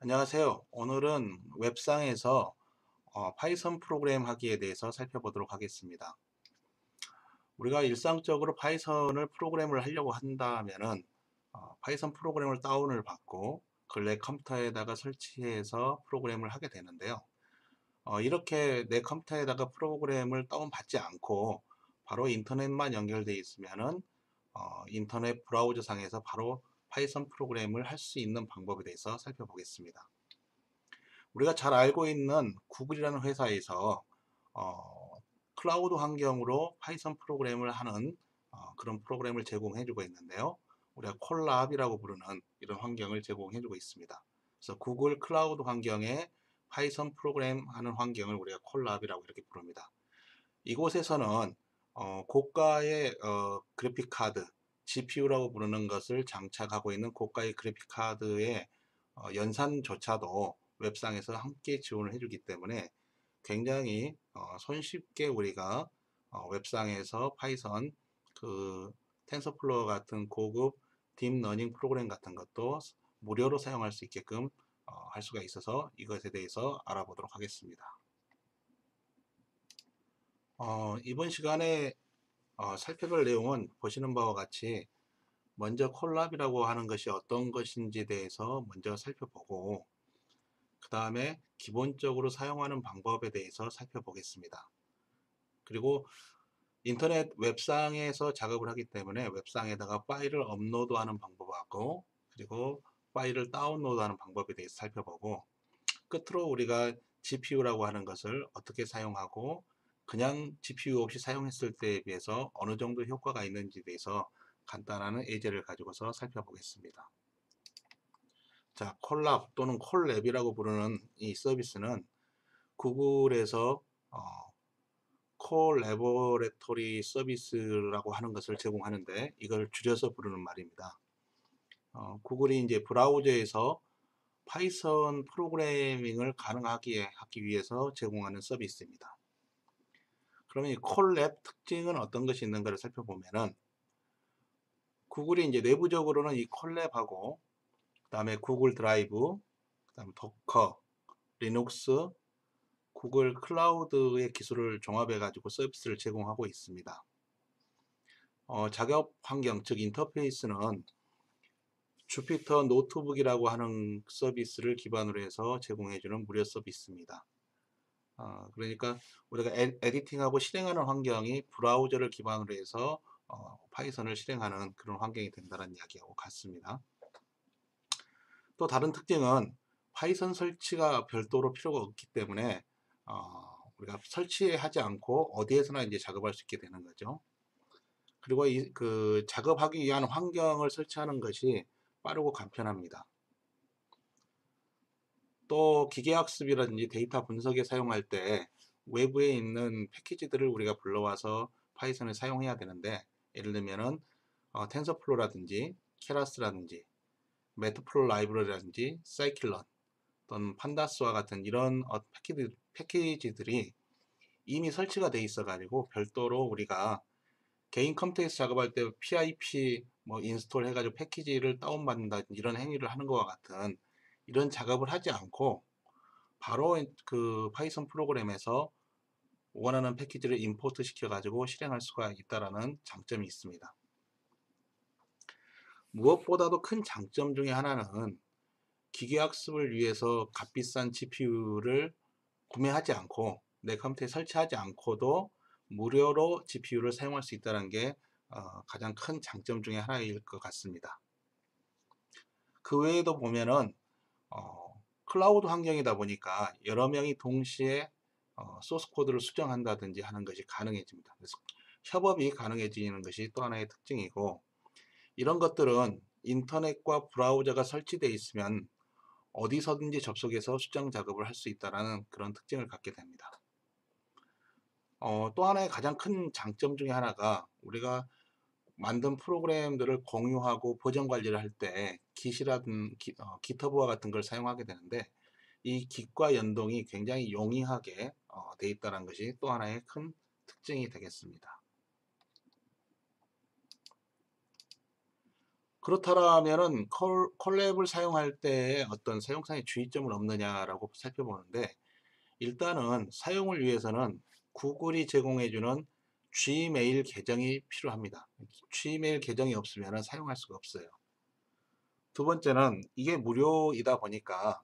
안녕하세요. 오늘은 웹상에서 파이썬 프로그램 하기에 대해서 살펴보도록 하겠습니다. 우리가 일상적으로 파이썬을 프로그램을 하려고 한다면은 파이썬 프로그램을 다운을 받고 그걸 내 컴퓨터에다가 설치해서 프로그램을 하게 되는데요. 이렇게 내 컴퓨터에다가 프로그램을 다운받지 않고 바로 인터넷만 연결되어 있으면은 인터넷 브라우저 상에서 바로 파이썬 프로그램을 할 수 있는 방법에 대해서 살펴보겠습니다. 우리가 잘 알고 있는 구글이라는 회사에서 어, 클라우드 환경으로 파이썬 프로그램을 하는 그런 프로그램을 제공해주고 있는데요. 우리가 콜랍이라고 부르는 이런 환경을 제공해주고 있습니다. 그래서 구글 클라우드 환경에 파이썬 프로그램 하는 환경을 우리가 콜랍이라고 이렇게 부릅니다. 이곳에서는 고가의 그래픽 카드, GPU라고 부르는 것을 장착하고 있는 고가의 그래픽 카드의 연산조차도 웹상에서 함께 지원을 해주기 때문에 굉장히 손쉽게 우리가 웹상에서 파이썬 그 텐서플로어 같은 고급 딥러닝 프로그램 같은 것도 무료로 사용할 수 있게끔 할 수가 있어서 이것에 대해서 알아보도록 하겠습니다. 이번 시간에 살펴볼 내용은 보시는 바와 같이 먼저 콜랍이라고 하는 것이 어떤 것인지에 대해서 먼저 살펴보고 그 다음에 기본적으로 사용하는 방법에 대해서 살펴보겠습니다. 그리고 인터넷 웹상에서 작업을 하기 때문에 웹상에다가 파일을 업로드하는 방법하고 그리고 파일을 다운로드하는 방법에 대해서 살펴보고 끝으로 우리가 GPU라고 하는 것을 어떻게 사용하고 그냥 GPU 없이 사용했을 때에 비해서 어느 정도 효과가 있는지에 대해서 간단한 예제를 가지고서 살펴보겠습니다. 자, 콜랍 또는 콜랩이라고 부르는 이 서비스는 구글에서 콜래보레토리 서비스라고 하는 것을 제공하는데 이걸 줄여서 부르는 말입니다. 구글이 이제 브라우저에서 파이썬 프로그래밍을 가능하게 하기 위해서 제공하는 서비스입니다. 그러면 이 콜랩 특징은 어떤 것이 있는가를 살펴보면은 구글이 이제 내부적으로는 이 콜랩하고 그다음에 구글 드라이브, 그다음에 도커, 리눅스, 구글 클라우드의 기술을 종합해 가지고 서비스를 제공하고 있습니다. 작업 환경 즉 인터페이스는 주피터 노트북이라고 하는 서비스를 기반으로 해서 제공해주는 무료 서비스입니다. 그러니까 우리가 에디팅하고 실행하는 환경이 브라우저를 기반으로 해서 파이썬을 실행하는 그런 환경이 된다는 이야기하고 같습니다. 또 다른 특징은 파이썬 설치가 별도로 필요가 없기 때문에 우리가 설치하지 않고 어디에서나 이제 작업할 수 있게 되는 거죠. 그리고 그 작업하기 위한 환경을 설치하는 것이 빠르고 간편합니다. 또 기계학습이라든지 데이터 분석에 사용할 때 외부에 있는 패키지들을 우리가 불러와서 파이썬을 사용해야 되는데 예를 들면은 텐서플로라든지 케라스라든지 매트플로 라이브러리라든지 사이클런 또는 판다스와 같은 이런 패키지들이 이미 설치가 돼 있어 가지고 별도로 우리가 개인 컴퓨터에서 작업할 때 PIP 뭐 인스톨 해가지고 패키지를 다운받는다 이런 행위를 하는 것과 같은 이런 작업을 하지 않고 바로 그 파이썬 프로그램에서 원하는 패키지를 임포트 시켜가지고 실행할 수가 있다라는 장점이 있습니다. 무엇보다도 큰 장점 중에 하나는 기계학습을 위해서 값비싼 GPU를 구매하지 않고 내 컴퓨터에 설치하지 않고도 무료로 GPU를 사용할 수 있다는 게 가장 큰 장점 중에 하나일 것 같습니다. 그 외에도 보면은 클라우드 환경이다 보니까 여러 명이 동시에 소스 코드를 수정한다든지 하는 것이 가능해집니다. 그래서 협업이 가능해지는 것이 또 하나의 특징이고 이런 것들은 인터넷과 브라우저가 설치되어 있으면 어디서든지 접속해서 수정 작업을 할 수 있다는 그런 특징을 갖게 됩니다. 또 하나의 가장 큰 장점 중에 하나가 우리가 만든 프로그램들을 공유하고 버전 관리를 할 때 깃이라든 깃허브와 같은 걸 사용하게 되는데 이 깃과 연동이 굉장히 용이하게 되어 있다는 것이 또 하나의 큰 특징이 되겠습니다. 그렇다면은 콜랩을 사용할 때 어떤 사용상의 주의점은 없느냐라고 살펴보는데, 일단은 사용을 위해서는 구글이 제공해주는 Gmail 계정이 필요합니다. Gmail 계정이 없으면 사용할 수가 없어요. 두 번째는 이게 무료이다 보니까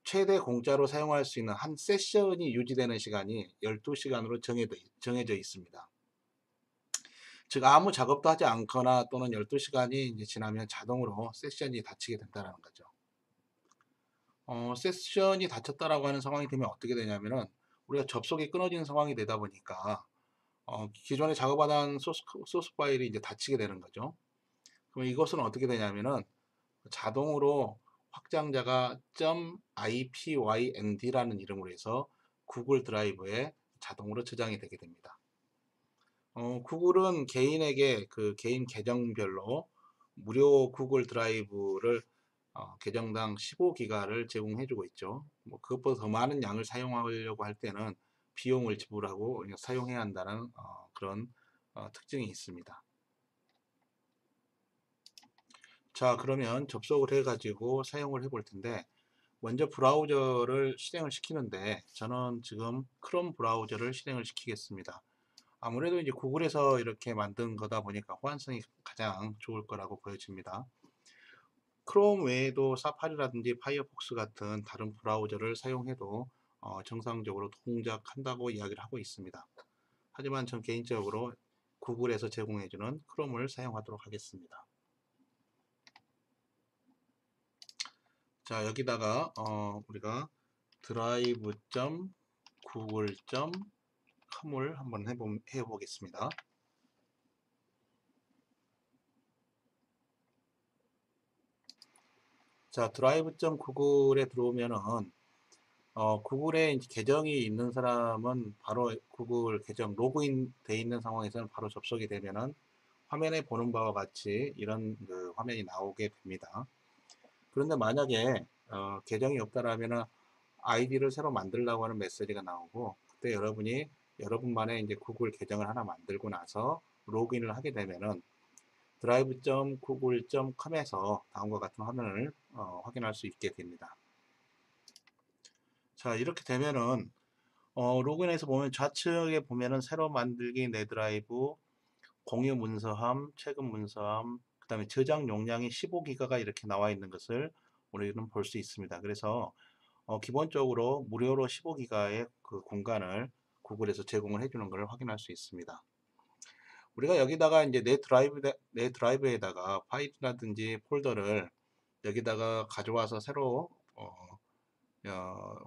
최대 공짜로 사용할 수 있는 한 세션이 유지되는 시간이 12시간으로 정해져 있습니다. 즉 아무 작업도 하지 않거나 또는 12시간이 이제 지나면 자동으로 세션이 닫히게 된다는 거죠. 세션이 닫혔다라고 하는 상황이 되면 어떻게 되냐면은 우리가 접속이 끊어지는 상황이 되다 보니까 기존에 작업하던 소스 파일이 이제 닫히게 되는 거죠. 그럼 이것은 어떻게 되냐면은 자동으로 확장자가 .ipynd라는 이름으로 해서 구글 드라이브에 자동으로 저장이 되게 됩니다. 구글은 개인에게 그 개인 계정별로 무료 구글 드라이브를 계정당 15기가를 제공해주고 있죠. 뭐 그것보다 더 많은 양을 사용하려고 할 때는 비용을 지불하고 사용해야 한다는 그런 특징이 있습니다. 자, 그러면 접속을 해가지고 사용을 해볼 텐데, 먼저 브라우저를 실행을 시키는데 저는 지금 크롬 브라우저를 실행을 시키겠습니다. 아무래도 이제 구글에서 이렇게 만든 거다 보니까 호환성이 가장 좋을 거라고 보여집니다. 크롬 외에도 사파리라든지 파이어폭스 같은 다른 브라우저를 사용해도 정상적으로 동작한다고 이야기를 하고 있습니다. 하지만 전 개인적으로 구글에서 제공해주는 크롬을 사용하도록 하겠습니다. 자, 여기다가 우리가 drive.google.com을 한번 해보겠습니다. 자, drive.google에 들어오면은 구글에 이제 계정이 있는 사람은 바로 구글 계정 로그인 돼 있는 상황에서는 바로 접속이 되면은 화면에 보는 바와 같이 이런 그 화면이 나오게 됩니다. 그런데 만약에 계정이 없다라면은 아이디를 새로 만들려고 하는 메시지가 나오고, 그때 여러분만의 이제 구글 계정을 하나 만들고 나서 로그인을 하게 되면은 drive.google.com에서 다음과 같은 화면을 확인할 수 있게 됩니다. 자, 이렇게 되면은 로그인해서 보면 좌측에 보면은 새로 만들기 내 드라이브, 공유 문서함, 최근 문서함, 그 다음에 저장 용량이 15기가가 이렇게 나와 있는 것을 우리는 볼 수 있습니다. 그래서 기본적으로 무료로 15기가의 그 공간을 구글에서 제공을 해주는 것을 확인할 수 있습니다. 우리가 여기다가 이제 내 드라이브에다가 파일이라든지 폴더를 여기다가 가져와서 새로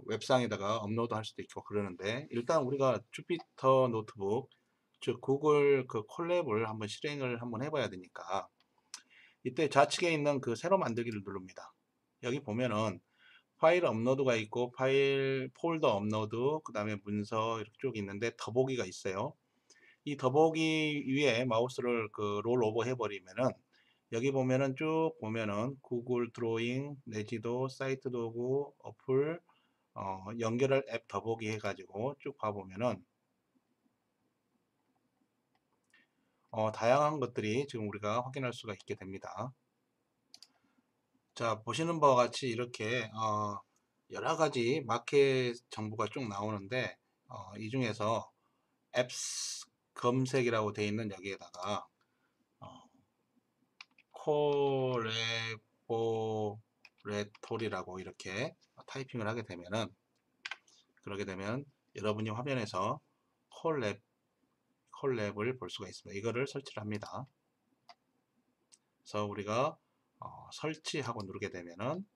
웹상에다가 업로드 할 수도 있고 그러는데, 일단 우리가 주피터 노트북, 즉 구글 그 콜랩을 한번 실행을 한번 해봐야 되니까 이때 좌측에 있는 그 새로 만들기를 누릅니다. 여기 보면은 파일 업로드가 있고 파일 폴더 업로드, 그 다음에 문서 이렇게 쭉 있는데 더보기가 있어요. 이 더보기 위에 마우스를 그 롤 오버 해버리면은 여기 보면은 쭉 보면은 구글 드로잉, 내지도, 사이트 도구, 어플, 연결할 앱 더보기 해가지고 쭉 봐보면은 다양한 것들이 지금 우리가 확인할 수가 있게 됩니다. 자, 보시는 바와 같이 이렇게 여러 가지 마켓 정보가 쭉 나오는데 이 중에서 앱스 검색이라고 되어 있는 여기에다가 콜레보레토리라고 이렇게 타이핑을 하게 되면은, 그러게 되면 여러분이 화면에서 콜랩을 볼 수가 있습니다. 이거를 설치를 합니다. 그래서 우리가 설치하고 누르게 되면은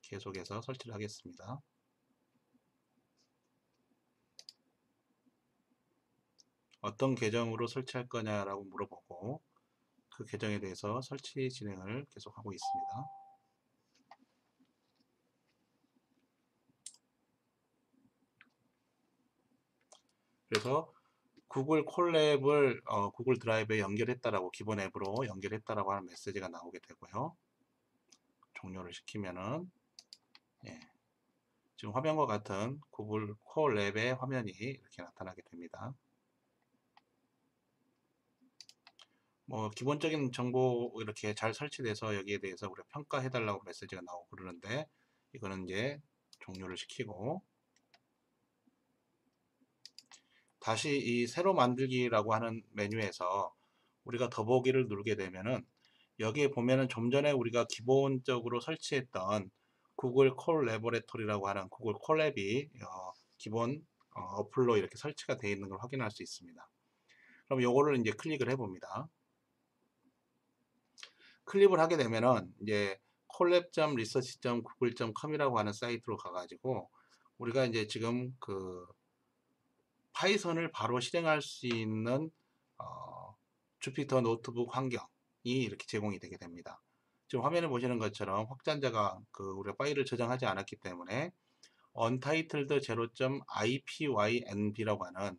계속해서 설치를 하겠습니다. 어떤 계정으로 설치할 거냐라고 물어보고 그 계정에 대해서 설치 진행을 계속하고 있습니다. 그래서 구글 콜랩을 구글 드라이브에 연결했다라고, 기본 앱으로 연결했다라고 하는 메시지가 나오게 되고요. 종료를 시키면은 예, 지금 화면과 같은 구글 콜랩의 화면이 이렇게 나타나게 됩니다. 뭐 기본적인 정보 이렇게 잘 설치돼서 여기에 대해서 우리가 평가해 달라고 메시지가 나오고 그러는데, 이거는 이제 종료를 시키고 다시 이 새로 만들기라고 하는 메뉴에서 우리가 더보기를 누르게 되면은, 여기에 보면은 좀 전에 우리가 기본적으로 설치했던 구글 콜래보레토리라고 하는 구글 콜랩이 기본 어플로 이렇게 설치가 되어 있는 걸 확인할 수 있습니다. 그럼 요거를 이제 클릭을 해 봅니다. 클릭을 하게 되면은 이제 collab.research.google.com이라고 하는 사이트로 가가지고 우리가 이제 지금 그 파이썬을 바로 실행할 수 있는 주피터 노트북 환경이 이렇게 제공이 되게 됩니다. 지금 화면에 보시는 것처럼 확장자가 우리가 파일을 저장하지 않았기 때문에 untitled 0.ipynb라고 하는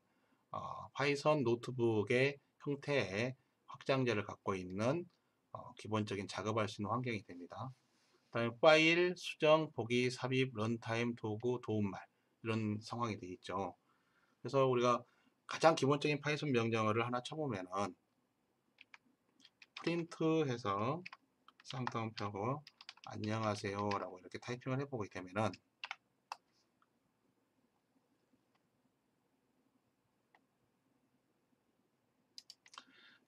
파이썬 노트북의 형태의 확장자를 갖고 있는 기본적인 작업할 수 있는 환경이 됩니다. 다음에 파일, 수정, 보기, 삽입, 런타임, 도구, 도움말 이런 상황이 되어 있죠. 그래서 우리가 가장 기본적인 파이썬 명령어를 하나 쳐보면은 프린트 해서 쌍따옴 펴고 안녕하세요 라고 이렇게 타이핑을 해보게 되면은,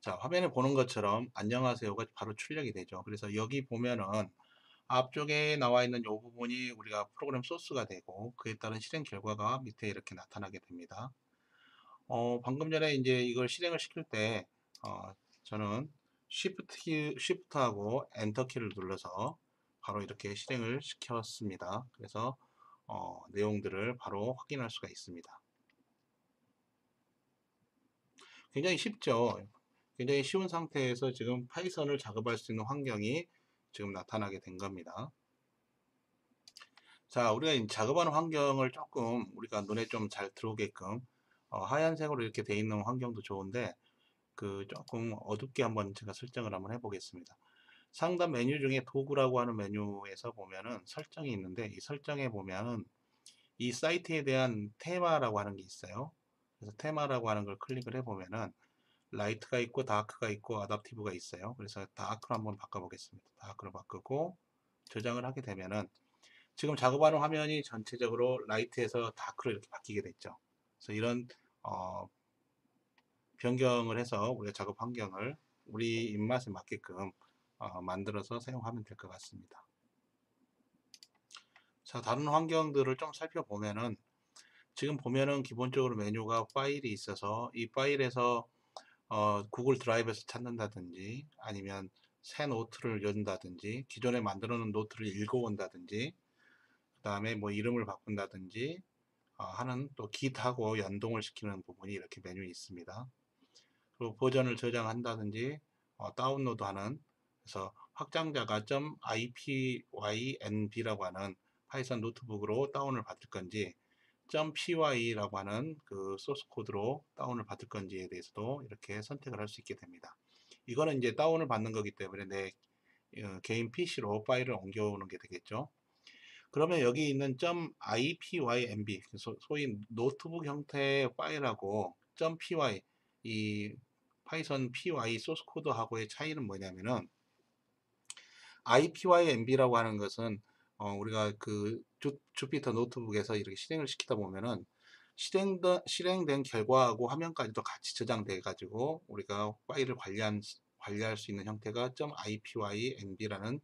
자 화면에 보는 것처럼 안녕하세요가 바로 출력이 되죠. 그래서 여기 보면은 앞쪽에 나와 있는 이 부분이 우리가 프로그램 소스가 되고, 그에 따른 실행 결과가 밑에 이렇게 나타나게 됩니다. 방금 전에 이제 이걸 실행을 시킬 때 저는 Shift하고 엔터 키를 눌러서 바로 이렇게 실행을 시켰습니다. 그래서 내용들을 바로 확인할 수가 있습니다. 굉장히 쉽죠. 굉장히 쉬운 상태에서 지금 파이썬을 작업할 수 있는 환경이 지금 나타나게 된 겁니다. 자, 우리가 작업하는 환경을 조금 우리가 눈에 좀 잘 들어오게끔 하얀색으로 이렇게 돼 있는 환경도 좋은데, 조금 어둡게 한번 제가 설정을 한번 해보겠습니다. 상단 메뉴 중에 도구라고 하는 메뉴에서 보면은 설정이 있는데, 이 설정에 보면은 이 사이트에 대한 테마라고 하는 게 있어요. 그래서 테마라고 하는 걸 클릭을 해보면은 라이트가 있고 다크가 있고 아답티브가 있어요. 그래서 다크로 한번 바꿔보겠습니다. 다크로 바꾸고 저장을 하게 되면은 지금 작업하는 화면이 전체적으로 라이트에서 다크로 이렇게 바뀌게 됐죠. 그래서 이런 어, 변경을 해서 우리가 작업 환경을 우리 입맛에 맞게끔 만들어서 사용하면 될 것 같습니다. 자, 다른 환경들을 좀 살펴보면은 지금 보면은 기본적으로 메뉴가 파일이 있어서 이 파일에서 구글 드라이브에서 찾는다든지, 아니면 새 노트를 연다든지, 기존에 만들어 놓은 노트를 읽어온다든지, 그 다음에 뭐 이름을 바꾼다든지 하는, 또 Git하고 연동을 시키는 부분이 이렇게 메뉴에 있습니다. 그리고 버전을 저장한다든지 다운로드하는, 그래서 확장자가 .ipynb라고 하는 파이썬 노트북으로 다운을 받을 건지 .py라고 하는 그 소스 코드로 다운을 받을 건지에 대해서도 이렇게 선택을 할 수 있게 됩니다. 이거는 이제 다운을 받는 거기 때문에 내 개인 PC로 파일을 옮겨오는 게 되겠죠. 그러면 여기 있는 .ipynb, 소위 노트북 형태의 파일하고 .py, 이 파이썬 py 소스 코드하고의 차이는 뭐냐면은, ipynb라고 하는 것은 우리가 주피터 노트북에서 이렇게 실행을 시키다 보면은 실행된 결과하고 화면까지도 같이 저장돼 가지고 우리가 파일을 관리할 수 있는 형태가 .ipynb라는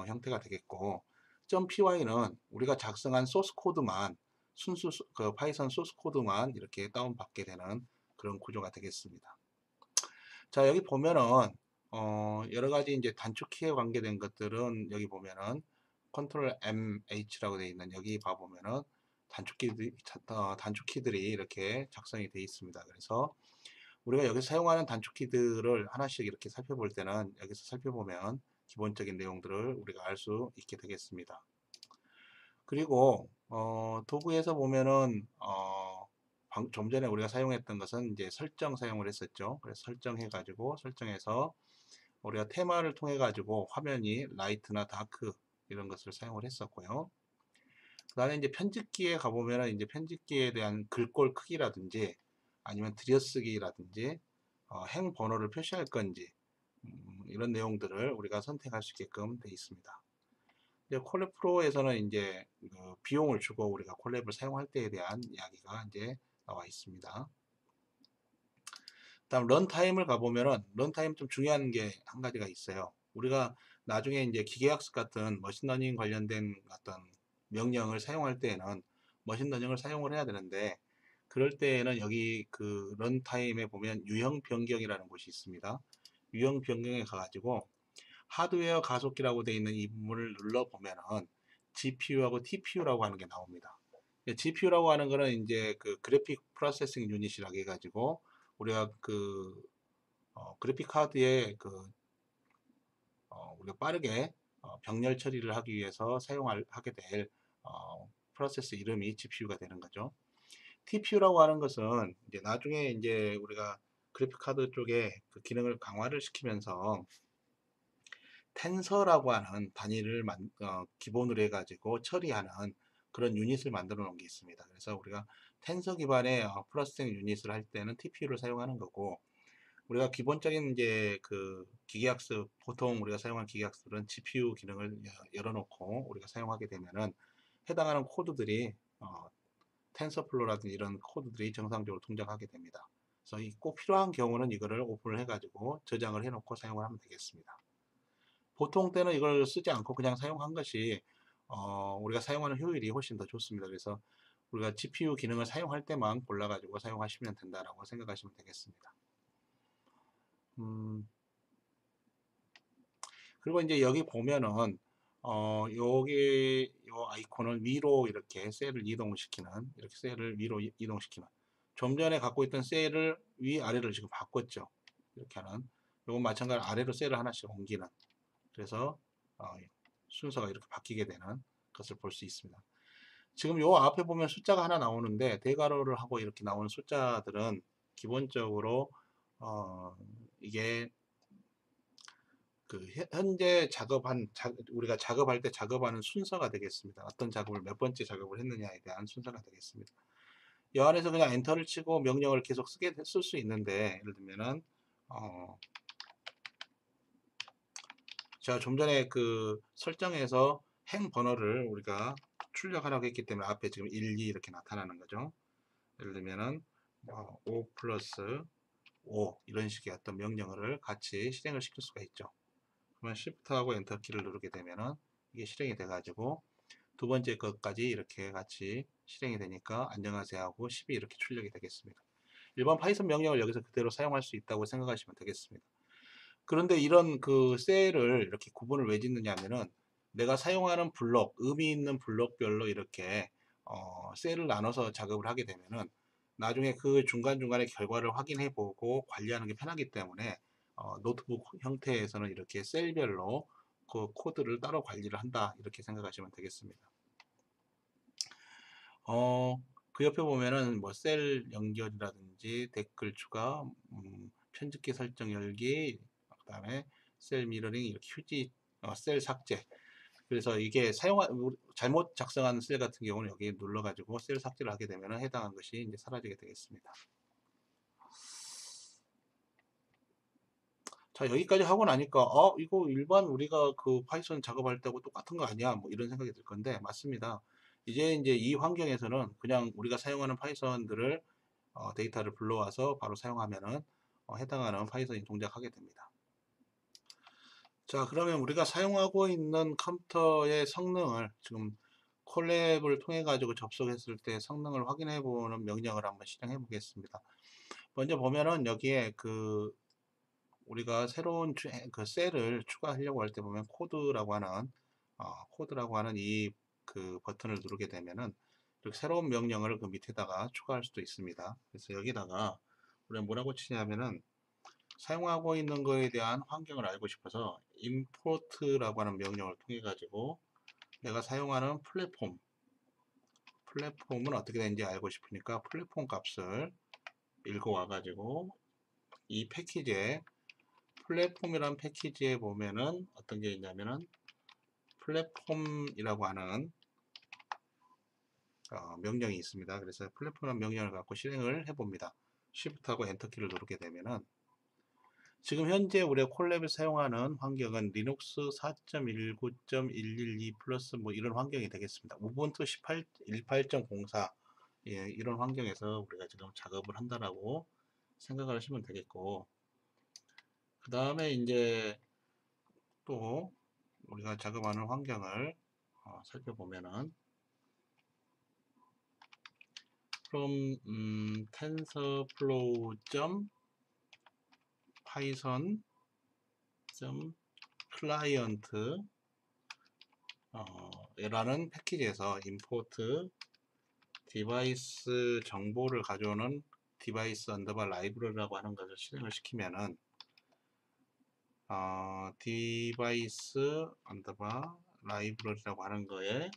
형태가 되겠고, .py는 우리가 작성한 소스 코드만, 순수 그 파이썬 소스 코드만 이렇게 다운받게 되는 그런 구조가 되겠습니다. 자, 여기 보면은 여러 가지 이제 단축키에 관계된 것들은 여기 보면은 컨트롤 MH라고 되어 있는, 여기 봐 보면은 단축키들이 이렇게 작성이 되어 있습니다. 그래서 우리가 여기서 사용하는 단축키들을 하나씩 이렇게 살펴볼 때는 여기서 살펴보면 기본적인 내용들을 우리가 알 수 있게 되겠습니다. 그리고 도구에서 보면은 좀 전에 우리가 사용했던 것은 이제 설정 사용을 했었죠. 그래서 설정해 가지고, 설정해서 우리가 테마를 통해 가지고 화면이 라이트나 다크 이런 것을 사용을 했었고요. 그 다음에 이제 편집기에 가보면은 이제 편집기에 대한 글꼴 크기라든지, 아니면 들여쓰기라든지, 행 번호를 표시할 건지 이런 내용들을 우리가 선택할 수 있게끔 되어 있습니다. 이제 콜랩 프로에서는 이제 그 비용을 주고 우리가 콜랩을 사용할 때에 대한 이야기가 이제 나와 있습니다. 다음 런타임을 가보면은 런타임 좀 중요한 게 한 가지가 있어요. 우리가 나중에 이제 기계학습 같은 머신러닝 관련된 어떤 명령을 사용할 때에는 머신러닝을 사용을 해야 되는데 그럴 때에는 여기 그 런타임에 보면 유형 변경이라는 곳이 있습니다. 유형 변경에 가가지고 하드웨어 가속기라고 되어 있는 이 부분을 눌러 보면은 GPU하고 TPU라고 하는 게 나옵니다. GPU라고 하는 거는 이제 그 그래픽 프로세싱 유닛이라고 해가지고 우리가 그 그래픽 카드에 그 우리가 빠르게 병렬 처리를 하기 위해서 하게 될 프로세스 이름이 GPU가 되는 거죠. TPU라고 하는 것은 이제 나중에 이제 우리가 그래픽 카드 쪽에 그 기능을 강화를 시키면서 텐서라고 하는 단위를 기본으로 해가지고 처리하는 그런 유닛을 만들어 놓은 게 있습니다. 그래서 우리가 텐서 기반의 프로세싱 유닛을 할 때는 TPU를 사용하는 거고 우리가 기본적인 이제 그 기계학습 보통 우리가 사용하는 기계학습은 GPU 기능을 열어놓고 우리가 사용하게 되면은 해당하는 코드들이 텐서플로라든지 이런 코드들이 정상적으로 동작하게 됩니다. 그래서 꼭 필요한 경우는 이거를 오픈을 해가지고 저장을 해놓고 사용을 하면 되겠습니다. 보통 때는 이걸 쓰지 않고 그냥 사용한 것이 우리가 사용하는 효율이 훨씬 더 좋습니다. 그래서 우리가 GPU 기능을 사용할 때만 골라가지고 사용하시면 된다라고 생각하시면 되겠습니다. 그리고 이제 여기 보면은 여기 요 아이콘을 위로 이렇게 셀을 이동시키는 이렇게 셀을 위로 이동시키는 좀 전에 갖고 있던 셀을 위아래로 지금 바꿨죠. 이렇게 하는 요건 마찬가지로 아래로 셀을 하나씩 옮기는 그래서 순서가 이렇게 바뀌게 되는 것을 볼 수 있습니다. 지금 요 앞에 보면 숫자가 하나 나오는데 대괄호를 하고 이렇게 나오는 숫자들은 기본적으로 이게 그 현재 우리가 작업할 때 작업하는 순서가 되겠습니다. 어떤 작업을 몇 번째 작업을 했느냐에 대한 순서가 되겠습니다. 이 안에서 그냥 엔터를 치고 명령을 계속 쓸 수 있는데 예를 들면은 제가 좀 전에 그 설정에서 행 번호를 우리가 출력하라고 했기 때문에 앞에 지금 1, 2 이렇게 나타나는 거죠. 예를 들면은 5 플러스 5 이런 식의 어떤 명령어를 같이 실행을 시킬 수가 있죠. 그러면 Shift하고 엔터 키를 누르게 되면은 이게 실행이 돼 가지고 두 번째 것까지 이렇게 같이 실행이 되니까 안녕하세요 하고 12 이렇게 출력이 되겠습니다. 일반 파이썬 명령을 여기서 그대로 사용할 수 있다고 생각하시면 되겠습니다. 그런데 이런 그 셀을 이렇게 구분을 왜 짓느냐 하면은 내가 사용하는 블록, 의미 있는 블록별로 이렇게 셀을 나눠서 작업을 하게 되면은 나중에 그 중간중간에 결과를 확인해 보고 관리하는 게 편하기 때문에 노트북 형태에서는 이렇게 셀별로 그 코드를 따로 관리를 한다 이렇게 생각하시면 되겠습니다. 그 옆에 보면은 뭐 셀 연결이라든지 댓글 추가, 편집기 설정 열기, 그 다음에 셀 미러링, 이렇게 휴지, 셀 삭제. 그래서 이게 잘못 작성한 셀 같은 경우는 여기 눌러가지고 셀 삭제를 하게 되면 해당한 것이 이제 사라지게 되겠습니다. 자, 여기까지 하고 나니까, 이거 일반 우리가 그 파이썬 작업할 때하고 똑같은 거 아니야? 뭐 이런 생각이 들 건데, 맞습니다. 이제 이 환경에서는 그냥 우리가 사용하는 파이썬들을 데이터를 불러와서 바로 사용하면은 해당하는 파이썬이 동작하게 됩니다. 자, 그러면 우리가 사용하고 있는 컴퓨터의 성능을 지금 콜랩을 통해 가지고 접속했을 때 성능을 확인해 보는 명령을 한번 실행해 보겠습니다. 먼저 보면은 여기에 그 우리가 새로운 그 셀을 추가하려고 할 때 보면 코드라고 하는 이 그 버튼을 누르게 되면은 이렇게 새로운 명령을 그 밑에다가 추가할 수도 있습니다. 그래서 여기다가 우리가 뭐라고 치냐면은 사용하고 있는 거에 대한 환경을 알고 싶어서 import라고 하는 명령을 통해 가지고 내가 사용하는 플랫폼은 어떻게 되는지 알고 싶으니까 플랫폼 값을 읽어와 가지고 이 패키지에 플랫폼이란 패키지에 보면은 어떤 게 있냐면은 플랫폼이라고 하는 명령이 있습니다. 그래서 플랫폼이라는 명령을 갖고 실행을 해봅니다. Shift하고 엔터키를 누르게 되면은 지금 현재 우리가 콜랩을 사용하는 환경은 리눅스 4.19.112 플러스 뭐 이런 환경이 되겠습니다. 우분투 18.04 예, 이런 환경에서 우리가 지금 작업을 한다라고 생각을 하시면 되겠고, 그 다음에 이제 또 우리가 작업하는 환경을 살펴보면은 from tensorflow.python client 라는 패키지에서 import 디바이스 정보를 가져오는 디바이스 언더바 라이브러리라고 하는 것을 실행을 시키면은 디바이스 언더바 라이브러리라고 하는 거에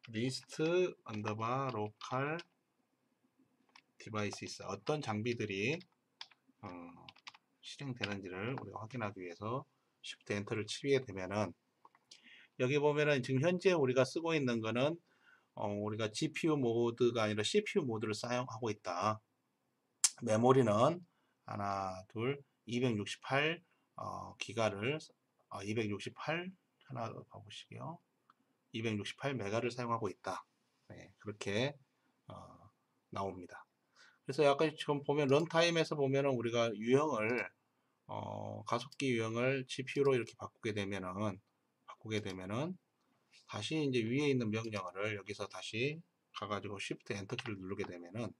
리스트 언더바 로컬 디바이스 있어 어떤 장비들이 실행되는지를 우리가 확인하기 위해서 Shift 엔터를 치게 되면은 여기 보면은 지금 현재 우리가 쓰고 있는 거는 우리가 GPU 모드가 아니라 CPU 모드를 사용하고 있다. 메모리는 하나, 둘, 268 기가를 268 하나 더 봐보시게요. 268 메가를 사용하고 있다. 네, 그렇게 나옵니다. 그래서 약간 지금 보면 런타임에서 보면은 우리가 유형을 가속기 유형을 GPU로 이렇게 바꾸게 되면은 다시 이제 위에 있는 명령어를 여기서 다시 가가지고 Shift 엔터 키를 누르게 되면은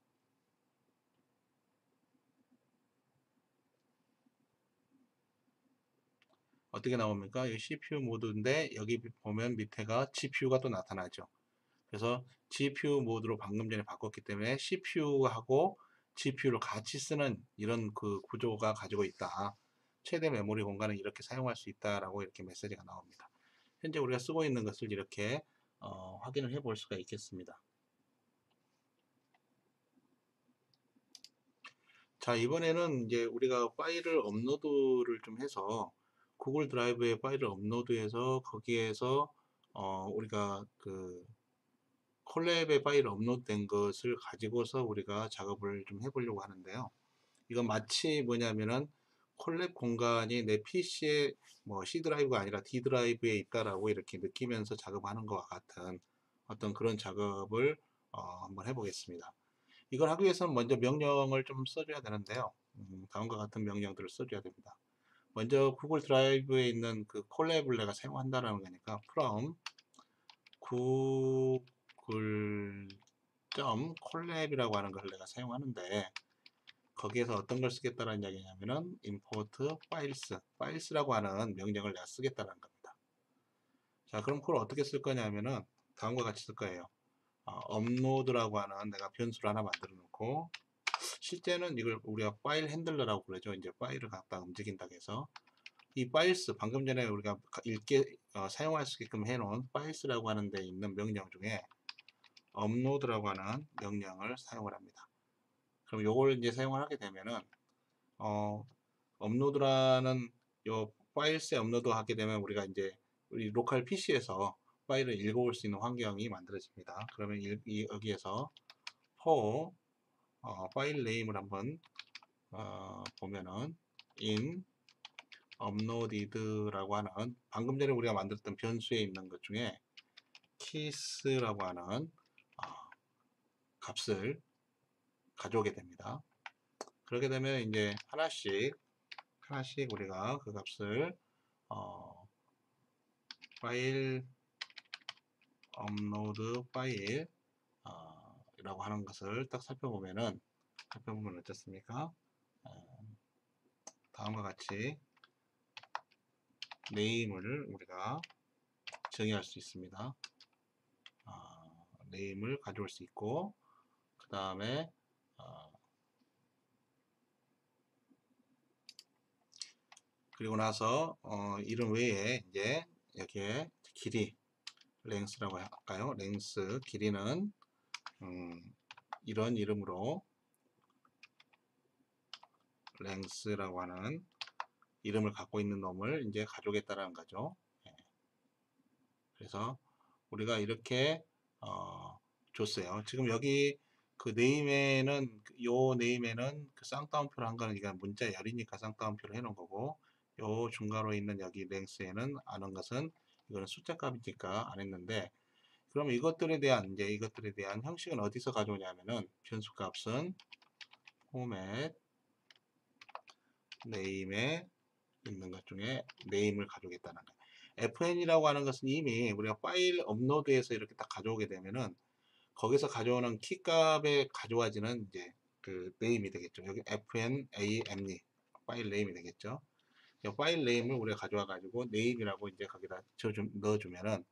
어떻게 나옵니까? 이 CPU 모드인데 여기 보면 밑에가 GPU가 또 나타나죠. 그래서 GPU 모드로 방금 전에 바꿨기 때문에 CPU하고 GPU를 같이 쓰는 이런 그 구조가 가지고 있다. 최대 메모리 공간을 이렇게 사용할 수 있다라고 이렇게 메시지가 나옵니다. 현재 우리가 쓰고 있는 것을 이렇게 확인을 해 볼 수가 있겠습니다. 자, 이번에는 이제 우리가 파일을 업로드를 좀 해서 구글 드라이브에 파일을 업로드해서 거기에서 우리가 그 콜랩에 파일 업로드된 것을 가지고서 우리가 작업을 좀 해보려고 하는데요. 이건 마치 뭐냐면은 콜랩 공간이 내 PC에 뭐 C 드라이브가 아니라 D 드라이브에 있다라고 이렇게 느끼면서 작업하는 것과 같은 어떤 그런 작업을 한번 해보겠습니다. 이걸 하기 위해서는 먼저 명령을 좀 써줘야 되는데요. 다음과 같은 명령들을 써줘야 됩니다. 먼저 구글 드라이브에 있는 그 콜랩을 내가 사용한다라는 거니까 from google.콜랩이라고 하는 걸 내가 사용하는데 거기에서 어떤 걸 쓰겠다는 이야기냐면은 import files라고 하는 명령을 내가 쓰겠다는 겁니다. 자, 그럼 그걸 어떻게 쓸 거냐면은 다음과 같이 쓸 거예요. 업로드라고 하는 내가 변수를 하나 만들어 놓고 실제는 이걸 우리가 파일 핸들러라고 그러죠. 이제 파일을 갖다 움직인다고 해서 이 파일스 방금 전에 우리가 사용할 수 있게끔 해놓은 파일스라고 하는 데 있는 명령 중에 업로드라고 하는 명령을 사용을 합니다. 그럼 요걸 이제 사용을 하게 되면은 업로드라는 요 파일스에 업로드 하게 되면 우리가 이제 우리 로컬 PC에서 파일을 읽어올 수 있는 환경이 만들어집니다. 그러면 여기에서 for 파일 네임을 한번 보면은 in uploaded라고 하는 방금 전에 우리가 만들었던 변수에 있는 것 중에 keys라고 하는 값을 가져오게 됩니다. 그렇게 되면 이제 하나씩 우리가 그 값을 파일 업로드 파일 라고 하는 것을 딱 살펴보면 어떻습니까? 다음과 같이 네임을 우리가 정의할 수 있습니다. 네임을 가져올 수 있고 그 다음에 그리고 나서 이름 외에 이제 여기에 길이 랭스라고 할까요? 랭스 길이는 이런 이름으로 랭스라고 하는 이름을 갖고 있는 놈을 이제 가져오겠다라는 거죠. 그래서 우리가 이렇게 줬어요. 지금 여기 그 네임에는 요 네임에는 그 쌍따옴표로 한 거는 이게 문자 열이니까 쌍따옴표로 해놓은 거고, 요 중괄호에 있는 여기 랭스에는 아는 것은 이거는 숫자 값이니까 안 했는데, 그럼 이것들에 대한 형식은 어디서 가져오냐면은 변수 값은 포맷 네임에 있는 것 중에 네임을 가져오겠다는 거예요. fn이라고 하는 것은 이미 우리가 파일 업로드에서 이렇게 딱 가져오게 되면은 거기서 가져오는 키 값에 가져와지는 이제 그 네임이 되겠죠. 여기 fname 파일 네임이 되겠죠. 이 파일 네임을 우리가 가져와 가지고 네임이라고 이제 거기다 넣어주면은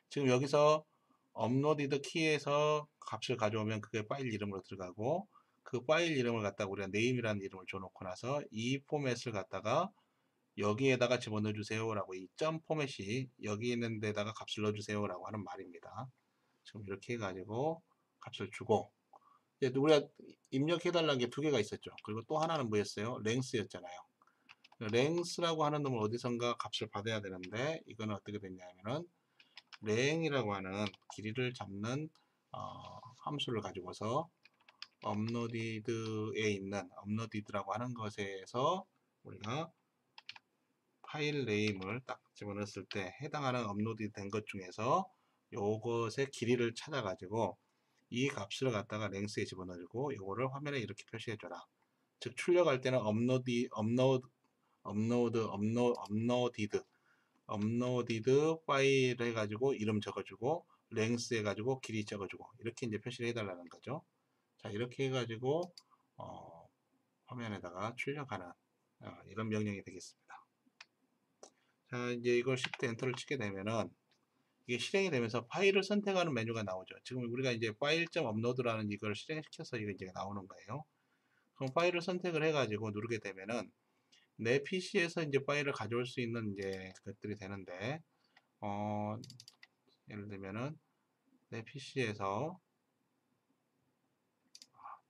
지금 여기서 업로디드 키에서 값을 가져오면 그게 파일 이름으로 들어가고, 그 파일 이름을 갖다가 우리가 네임이라는 이름을 줘놓고 나서 이 포맷을 갖다가 여기에다가 집어넣어 주세요 라고, 이 점 포맷이 여기 있는 데다가 값을 넣어 주세요 라고 하는 말입니다. 지금 이렇게 해가지고 값을 주고, 이제 우리가 입력해 달라는 게 두 개가 있었죠. 그리고 또 하나는 뭐였어요? 랭스였잖아요. 랭스라고 하는 놈을 어디선가 값을 받아야 되는데, 이거는 어떻게 됐냐면은 랭이라고 하는 길이를 잡는 함수를 가지고서 업로디드에 있는 업로디드라고 하는 것에서 우리가 파일 네임을 딱 집어넣었을 때 해당하는 업로드 된 것 중에서 요것의 길이를 찾아 가지고 이 값을 갖다가 랭스에 집어넣고 요거를 화면에 이렇게 표시해 줘라. 즉 출력할 때는 업로디드 파일 해가지고 이름 적어주고 랭스 해가지고 길이 적어주고 이렇게 이제 표시를 해달라는 거죠. 자, 이렇게 해가지고 화면에다가 출력하는 이런 명령이 되겠습니다. 자, 이제 이걸 Shift 엔터를 치게 되면은 이게 실행이 되면서 파일을 선택하는 메뉴가 나오죠. 지금 우리가 이제 파일.업로드라는 이걸 실행시켜서 이거 이제 나오는 거예요. 그럼 파일을 선택을 해가지고 누르게 되면은 내 PC에서 이제 파일을 가져올 수 있는 이제 것들이 되는데, 예를 들면은 내 PC에서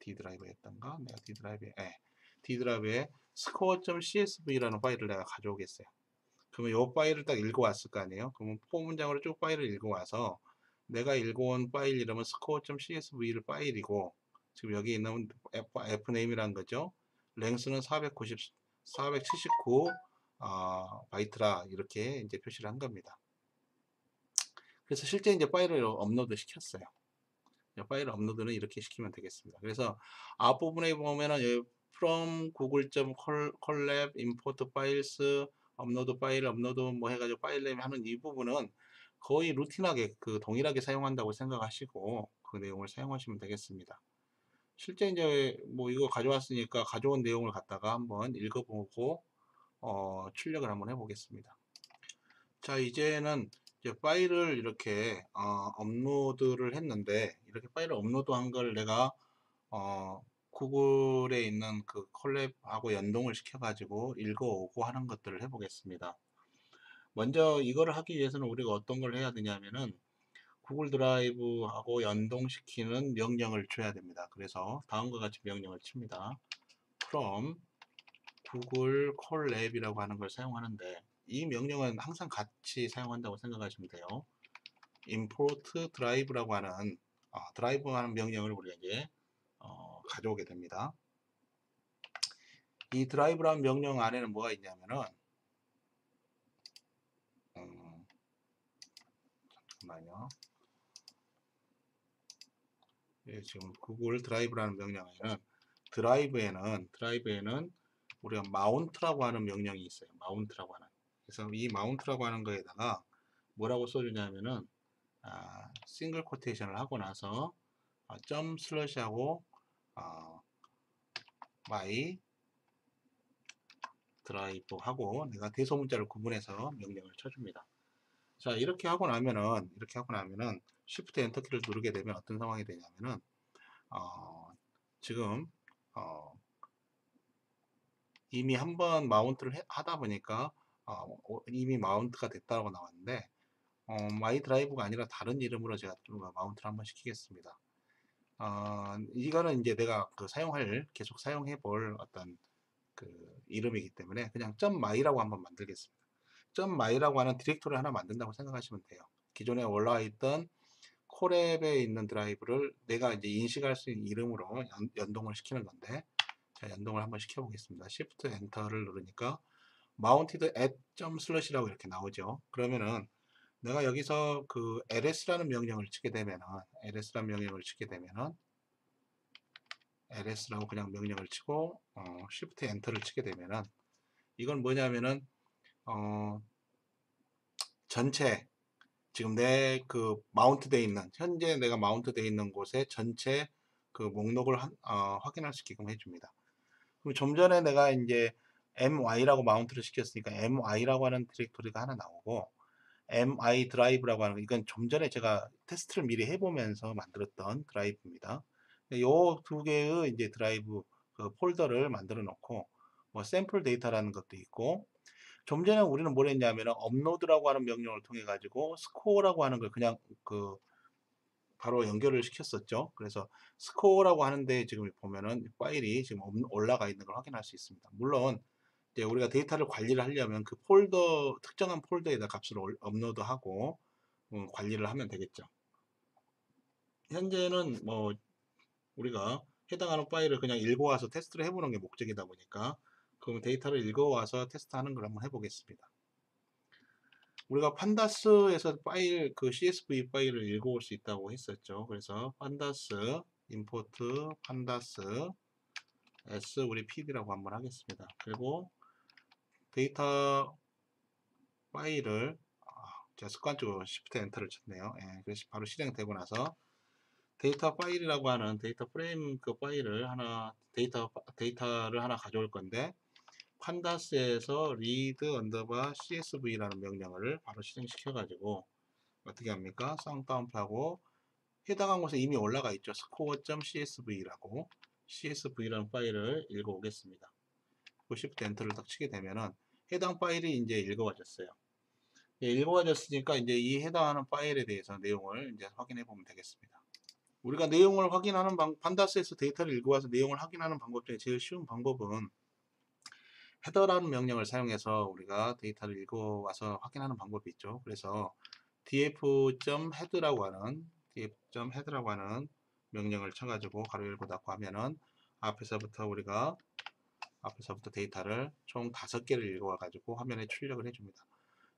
D 드라이브였던가, 내가 D 드라이브에, D 드라이브에 score.csv라는 파일을 내가 가져오겠어요. 그러면 이 파일을 딱 읽어왔을 거 아니에요. 그러면 포 문장으로 쭉 파일을 읽어와서 내가 읽어온 파일 이름은 score.csv를 파일이고, 지금 여기 있는 fname이라는 거죠. 랭스는 479 바이트라 이렇게 이제 표시를 한 겁니다. 그래서 실제 이제 파일을 업로드 시켰어요. 파일 업로드는 이렇게 시키면 되겠습니다. 그래서 앞부분에 보면은 from google.collab import files 업로드 파일 업로드 뭐 해가지고 파일 네임 하는 이 부분은 거의 루틴하게 그 동일하게 사용한다고 생각하시고 그 내용을 사용하시면 되겠습니다. 실제 이제 뭐 이거 가져왔으니까 가져온 내용을 갖다가 한번 읽어보고 출력을 한번 해보겠습니다. 자, 이제는 이제 파일을 이렇게 업로드를 했는데, 이렇게 파일을 업로드한 걸 내가 구글에 있는 그 콜랩하고 연동을 시켜가지고 읽어오고 하는 것들을 해보겠습니다. 먼저 이거를 하기 위해서는 우리가 어떤 걸 해야 되냐면은 구글 드라이브하고 연동시키는 명령을 줘야 됩니다. 그래서 다음과 같이 명령을 칩니다. from 구글 콜랩이라고 하는 걸 사용하는데, 이 명령은 항상 같이 사용한다고 생각하시면 돼요. import drive라고 하는 드라이브하는 명령을 우리가 이제 가져오게 됩니다. 이 드라이브라는 명령 안에는 뭐가 있냐면은 잠깐만요. 예, 지금 구글 드라이브라는 명령에는 드라이브에는 우리가 마운트라고 하는 명령이 있어요. 마운트라고 하는. 그래서 이 마운트라고 하는 거에다가 뭐라고 써주냐면은 싱글 코테이션을 하고 나서 점 슬러시하고 마이 드라이브 하고 내가 대소문자를 구분해서 명령을 쳐줍니다. 자, 이렇게 하고 나면은 Shift 엔터키를 누르게 되면 어떤 상황이 되냐면은 지금 이미 한번 마운트를 하다 보니까 이미 마운트가 됐다고 나왔는데 마이 드라이브가 아니라 다른 이름으로 제가 좀 마운트를 한번 시키겠습니다. 이거는 이제 내가 계속 사용해 볼 어떤 그 이름이기 때문에 그냥 .my라고 한번 만들겠습니다. .my라고 하는 디렉토리 하나 만든다고 생각하시면 돼요. 기존에 올라와 있던 콜앱에 있는 드라이브를 내가 이제 인식할 수 있는 이름으로 연동을 시키는 건데, 자, 연동을 한번 시켜 보겠습니다. Shift 엔터를 누르니까 mounted at 슬러시라고 이렇게 나오죠. 그러면은 내가 여기서 그 ls라는 명령을 치게 되면은 ls라는 명령을 치게 되면은 ls라고 그냥 명령을 치고 Shift 엔터를 치게 되면은 이건 뭐냐면은 전체 지금 내 그 마운트 돼 있는 현재 내가 마운트 돼 있는 곳에 전체 그 목록을 확인할 수 있게끔 해줍니다. 그럼 좀 전에 내가 이제 my라고 마운트를 시켰으니까 my라고 하는 디렉토리가 하나 나오고 my 드라이브라고 하는 거, 이건 좀 전에 제가 테스트를 미리 해보면서 만들었던 드라이브입니다. 요 두 개의 이제 드라이브 그 폴더를 만들어 놓고 뭐 샘플 데이터라는 것도 있고, 좀 전에 우리는 뭘 했냐면 업로드라고 하는 명령을 통해 가지고 스코어라고 하는 걸 그냥 그 바로 연결을 시켰었죠. 그래서 스코어라고 하는데 지금 보면은 파일이 지금 올라가 있는 걸 확인할 수 있습니다. 물론 이제 우리가 데이터를 관리를 하려면 그 폴더 특정한 폴더에다 값을 업로드하고 관리를 하면 되겠죠. 현재는 뭐 우리가 해당하는 파일을 그냥 읽어와서 테스트를 해보는 게 목적이다 보니까 그럼 데이터를 읽어와서 테스트하는 걸 한번 해보겠습니다. 우리가 판다스에서 파일 그 CSV 파일을 읽어올 수 있다고 했었죠. 그래서 판다스 임포트 판다스 s 우리 pd라고 한번 하겠습니다. 그리고 데이터 파일을 제가 습관적으로 Shift 엔터를 쳤네요. 예, 그래서 바로 실행되고 나서 데이터 파일이라고 하는 데이터 프레임 그 파일을 하나 데이터를 하나 가져올 건데, 판다스에서 read 언더바 csv라는 명령을 바로 실행시켜 가지고 어떻게 합니까? 쌍따옴표하고 해당한 곳에 이미 올라가 있죠. score.csv라고 csv라는 파일을 읽어 오겠습니다. Shift 엔터를 딱 치게 되면은 해당 파일이 이제 읽어와졌어요. 예, 읽어와졌으니까 이제 이 해당하는 파일에 대해서 내용을 이제 확인해 보면 되겠습니다. 우리가 내용을 확인하는 판다스에서 데이터를 읽어와서 내용을 확인하는 방법 중에 제일 쉬운 방법은 헤더라는 명령을 사용해서 우리가 데이터를 읽어와서 확인하는 방법이 있죠. 그래서 df.head라고 하는 명령을 쳐가지고 가로 열고 닫고 하면은 앞에서부터 데이터를 총 5개를 읽어와 가지고 화면에 출력을 해줍니다.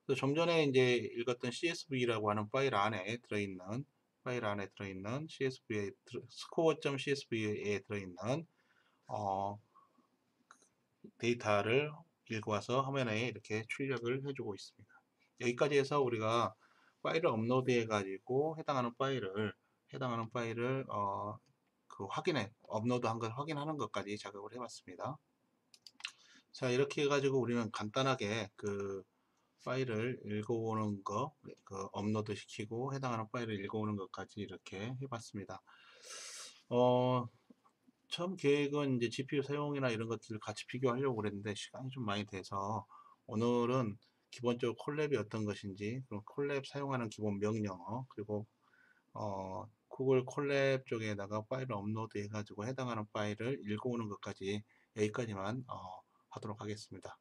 그래서 좀 전에 이제 읽었던 CSV라고 하는 파일 안에 들어있는 CSV에 score.csv에 들어있는 데이터를 읽어와서 화면에 이렇게 출력을 해주고 있습니다. 여기까지 해서 우리가 파일을 업로드해 가지고 해당하는 파일을 업로드한 걸 확인하는 것까지 작업을 해봤습니다. 자, 이렇게 해가지고 우리는 간단하게 그 파일을 읽어오는 거, 그 업로드 시키고 해당하는 파일을 읽어오는 것까지 이렇게 해봤습니다. 처음 계획은 이제 GPU 사용이나 이런 것들을 같이 비교하려고 그랬는데 시간이 좀 많이 돼서 오늘은 기본적으로 콜랩이 어떤 것인지, 그리고 콜랩 사용하는 기본 명령어, 그리고 구글 콜랩 쪽에다가 파일을 업로드 해가지고 해당하는 파일을 읽어오는 것까지 여기까지만 하도록 하겠습니다.